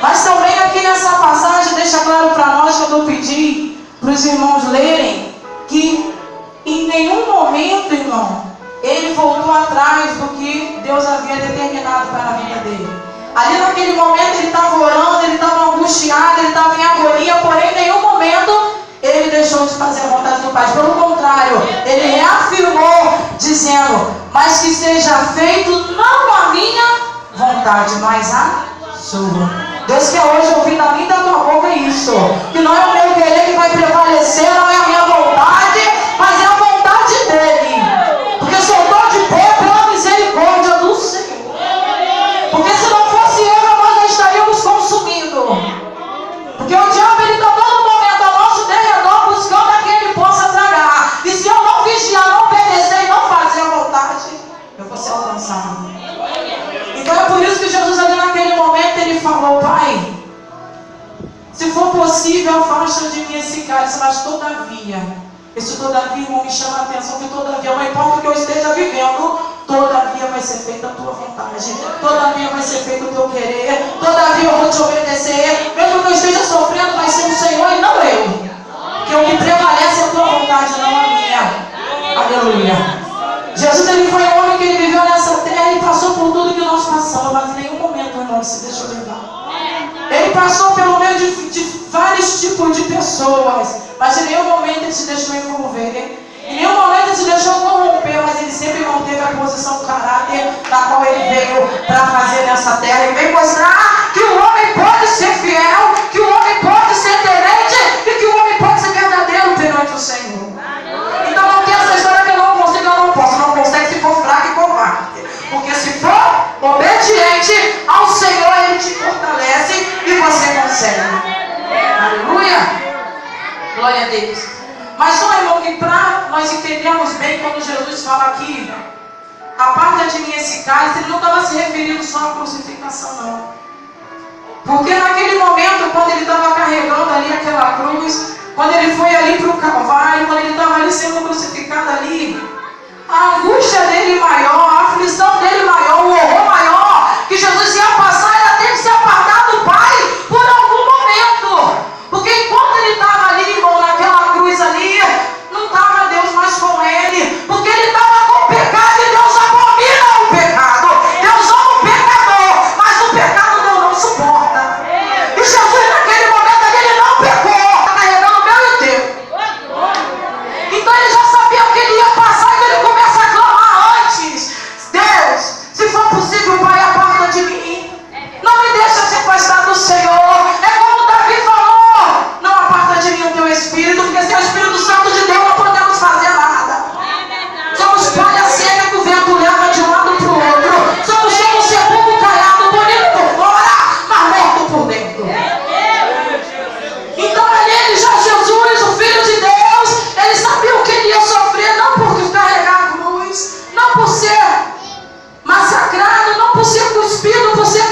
Mas também aqui nessa passagem deixa claro para nós, quando eu pedi para os irmãos lerem, que em nenhum momento, irmão, ele voltou atrás do que Deus havia determinado para a vida dele. Ali naquele momento ele estava orando, ele estava angustiado, ele estava em agonia, porém em nenhum momento ele deixou de fazer a vontade do Pai. Pelo contrário, ele reafirmou, dizendo: mas que seja feito não a minha vontade, mas a sua. Deus quer hoje ouvir da minha e da tua boca isso, que não é o meu querer que vai prevalecer, não é a minha vontade, mas é a vontade dele. Porque sou dor de pé pela misericórdia do Senhor. Porque se não fosse eu, nós já estaríamos consumindo. Porque o diabo, ele está todo momento ao nosso derredor buscando a quem ele possa tragar. E se eu não vigiar, não obedecer e não fazer a vontade, eu vou ser alcançado. Então é por isso que Jesus ali naquele momento ele falou: Pai, se for possível, afasta de mim esse cálice, mas todavia, esse todavia, irmão, me chama a atenção, que todavia, não importa o que eu esteja vivendo, todavia vai ser feita a tua vontade, todavia vai ser feito o teu querer, todavia eu vou te obedecer, mesmo que eu esteja sofrendo, vai ser o Senhor e não eu, porque o que prevalece é a tua vontade, não a minha. Aleluia. Jesus, ele foi um homem que ele viveu nessa terra e passou por tudo que nós passamos, mas em nenhum momento, irmão, ele se deixou levar. Ele passou pelo meio de vários tipos de pessoas, mas em nenhum momento ele se deixou envolver, em nenhum momento ele se deixou corromper, mas ele sempre manteve a posição do caráter da qual ele veio para fazer nessa terra. Ele veio mostrar que o homem pode ser fiel, que o homem pode ser tenente e que o homem pode ser verdadeiro perante o Senhor. Então não tem essa história que eu não consigo, eu não posso. Não consegue se for fraco e covarde. Porque se for obediente ao Senhor, Ele te fortalece e você consegue. Aleluia! Glória a Deus. Mas só, irmão, que para nós entendermos bem, quando Jesus fala aqui, aparta de mim esse cálice, ele não estava se referindo só à crucificação, não. Porque naquele momento, quando ele estava carregando ali aquela cruz, quando ele foi ali para o Calvário, quando ele estava ali sendo crucificado ali, a angústia dele maior, a aflição dele maior, o horror maior que Jesus ia passar, era ter que se apartar do Pai por algum momento. Porque enquanto ele estava ali, irmão, naquela cruz ali, não estava Deus mais com ele, porque ele estava com o pecado e Deus abomina o pecado. Deus ama o pecador, mas o pecado Deus não suporta. E Jesus naquele momento ali, ele não pecou, está carregando o meu e o teu. Então ele já sabia o que ele ia passar, e ele começa a clamar antes: Deus, se for possível, Pai, aparta de mim, não me deixa se afastar do Senhor. É como Davi falou: não aparta de mim o teu Espírito, porque sem o Espírito Santo de Deus não podemos fazer nada. Somos palha seca que o vento leva de um lado para o outro. Somos como um sepulcro caiado, bonito por fora, mas morto por dentro. Então ele já, Jesus, o Filho de Deus, ele sabia o que ele ia sofrer, não por carregar a cruz, não por ser massacrado, não por ser cuspido, por ser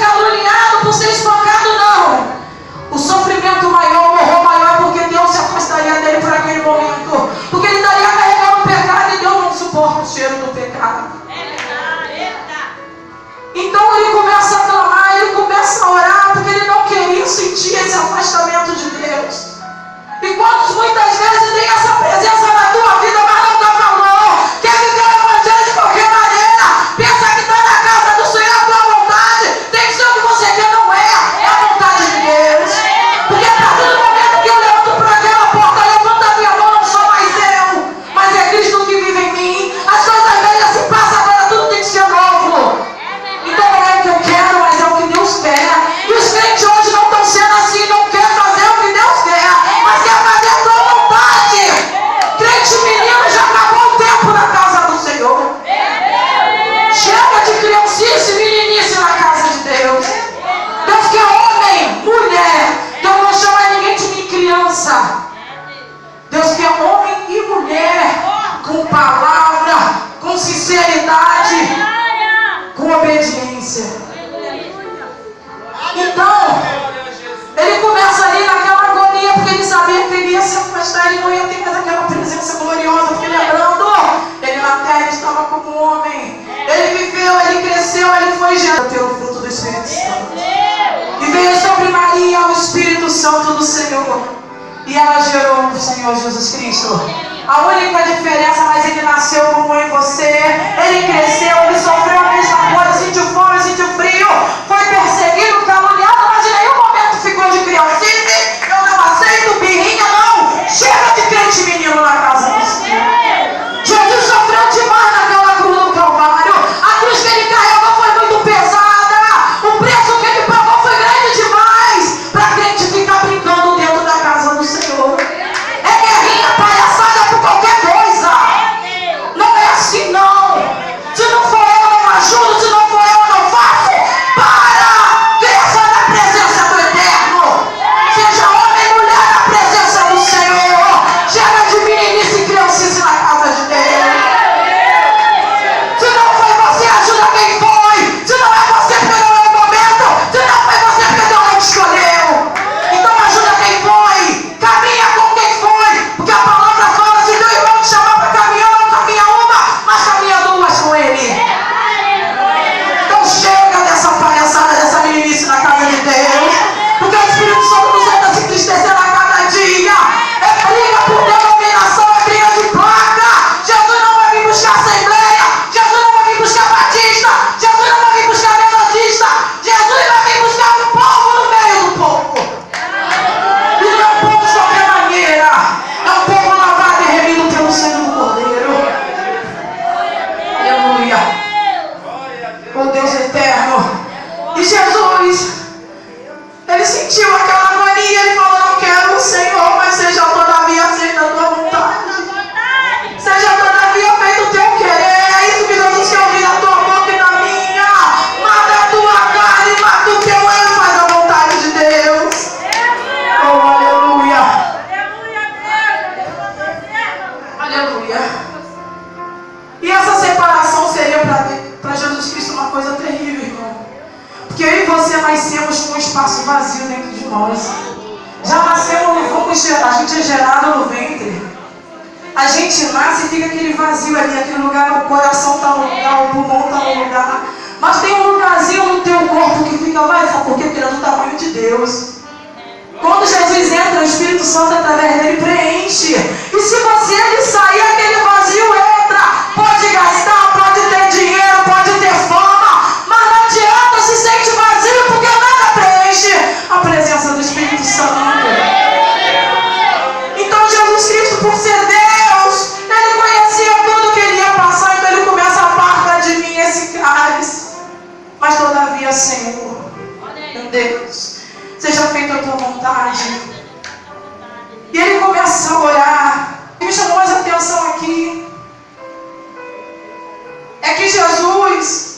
Santo do Senhor. E ela gerou o Senhor Jesus Cristo. A única diferença, mas ele nasceu como eu e você. Ele cresceu, ele sofreu a mesma coisa, sentiu fome, sentiu frio. Foi perseguido, caluniado, mas em nenhum momento ficou de criancice. Eu não aceito birrinha, não. Chega de crente menino na casa do Senhor. Jesus sofreu demais naquela cruz do Calvário. A cruz que ele carregou foi muito pesada. O preço que ele pagou foi grande demais para crente ficar brincando dentro da casa do Senhor. É guerrinha, palhaçada por qualquer coisa. Não é assim, não. Se não for eu, não ajudo. Se não for eu, não faço. Para! Cresça na presença do Eterno. Seja homem e mulher na presença do Senhor. Chega de meninice e criancice na casa de Deus. Se não foi você, ajuda quem foi. Se não é você, porque não é o momento. Se não foi você, porque Deus não te escolheu. Então ajuda quem foi. Caminha com quem foi. Porque a palavra fala, se teu irmão te chamar para caminhar, não caminha uma, mas caminha duas com ele. Então chega dessa palhaçada, dessa meninice na casa de Deus. Porque o Espírito Santo nos está se entristecendo a cada dia. É briga por denominação, é briga de placa. Jesus não vai vir buscar assembleia. Jesus não vai vir buscar batista. Jesus não vai vir buscar metodista. Jesus vai vir buscar um povo no meio do povo. E não é um povo de qualquer maneira. É um povo lavado e remido pelo sangue do Cordeiro. Aleluia. Oh Deus eterno. E Jesus, ele sentiu aquela agonia. Ele falou, não quero o Senhor, mas seja todavia feita a tua vontade. Seja todavia feito o teu querer. É isso que Jesus quer ouvir da tua boca e da minha. Mata a tua carne, mata o teu eu e faz a vontade de Deus. Oh, aleluia. Aleluia. E essa separação seria para Jesus Cristo uma coisa terrível, irmão. Porque eu e você nascemos com um espaço vazio dentro de nós. Já nascemos no fogo, a gente é gerado no ventre. A gente nasce e fica aquele vazio ali, aquele lugar, o coração está no lugar, o pulmão está no lugar. Mas tem um lugarzinho no teu corpo que fica vazio, sabe por quê? Porque ele é do tamanho de Deus. Quando Jesus entra, o Espírito Santo através dele preenche. E se você ele sair, aquele vazio entra. Pode gastar, pode ter dinheiro, pode ter fama, mas não adianta, se sente vazio porque nada preenche a presença do Espírito Santo. Então Jesus Cristo, por ser Deus, ele conhecia tudo que ele ia passar. Então ele começa, aparta de mim esse cálice. Mas todavia, Senhor, meu Deus, seja feita a tua vontade. E ele começa a orar. O que me chamou mais a atenção aqui é que Jesus